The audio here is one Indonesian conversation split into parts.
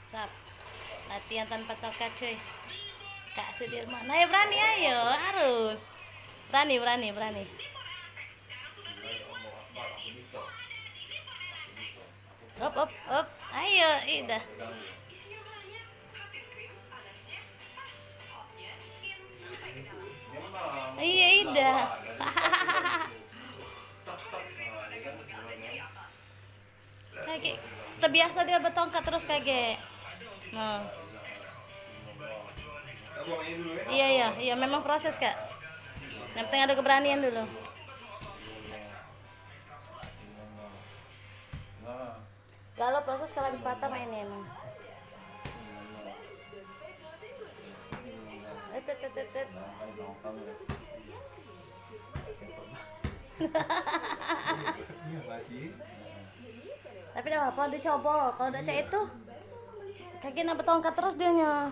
Sap. Latihan tanpa tokat cuy. Kak Sudirman. Ayo berani ayo, harus. Berani, berani, berani. Up, up, up. Ayo, Ida. Iya, Ida. Kayak terbiasa dia bertongkat terus kayak. Nah. Iya, iya, iya, memang proses, Kak. Yang penting ada keberanian dulu. Kalau proses kalau habis patah mainnya emang. Tapi tidak apa-apa dicoba. Kalau udah cek itu kayak nak bertongkat terus dianya.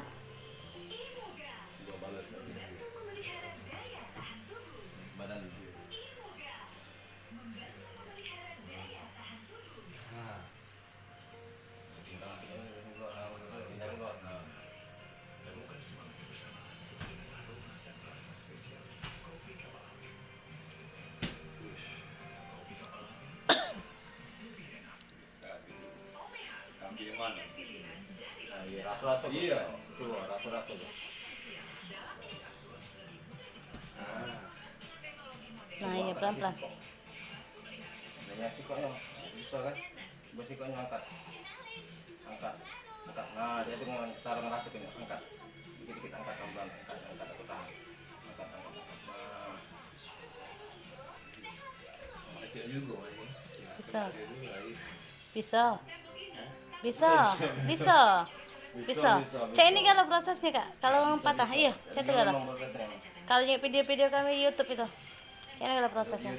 Rasa-rasa iya, tuh rasa-rasa. Nah, iya pelan-pelan. Nah, sikoknya bisa kan? Sikoknya angkat. Angkat. Angkat. Nah, dia tuh cara ngerasukin angkat. Dikit-dikit angkat pelan-pelan, angkat aku tahan. Angkat. Nah. Kecil juga ini. Bisa. Bisa. Bisa. Bisa. Bisa. Cek ini kalau prosesnya, Kak. Kalau patah, iya, cek itu kalau. Kalau video-video kami YouTube itu. Cek ini kalau prosesnya.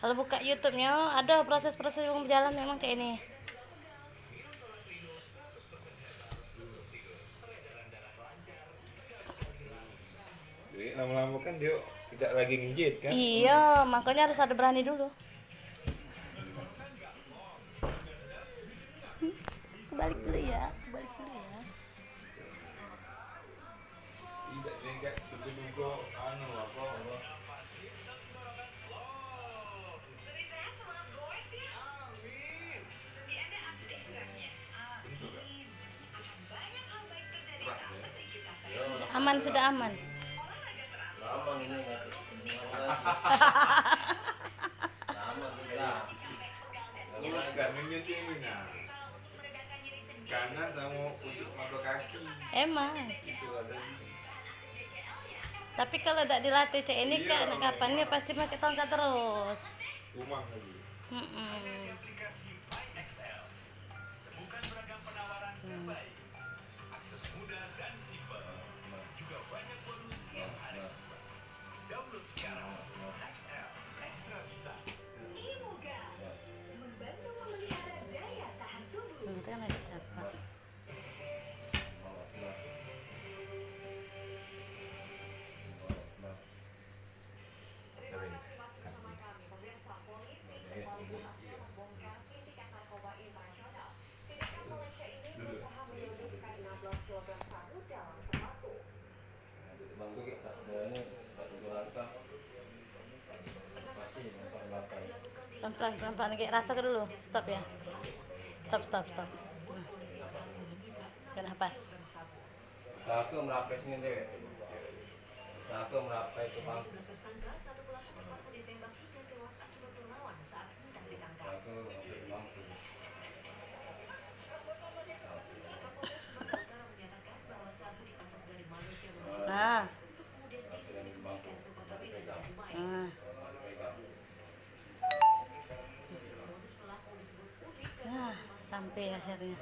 Kalau buka YouTube-nya ada proses-proses yang berjalan memang cek ini. Jadi lama-lama kan dia tidak lagi ngejit kan? Iya, makanya harus ada berani dulu. Balik dulu ya, balik dulu ya. Tidak juga tunggu anu apa? Aman, sudah aman. Aman ini. Bukan menyentuh ini nah. Kanan sama ujung mata kaki. Emang. Itu ada. Tapi kalau tidak dilatih cek ini ke anak kapannya pasti pakai tongkat terus. Rumah lagi. Itu kan agak cepat. Pelan-pelan, pelan-pelan kayak rasa ke dulu. Stop ya. Stop. Nah. Kena nafas. Satu merapai sini deh. Satu merapai itu bang. Nah. Nah, sampai akhirnya.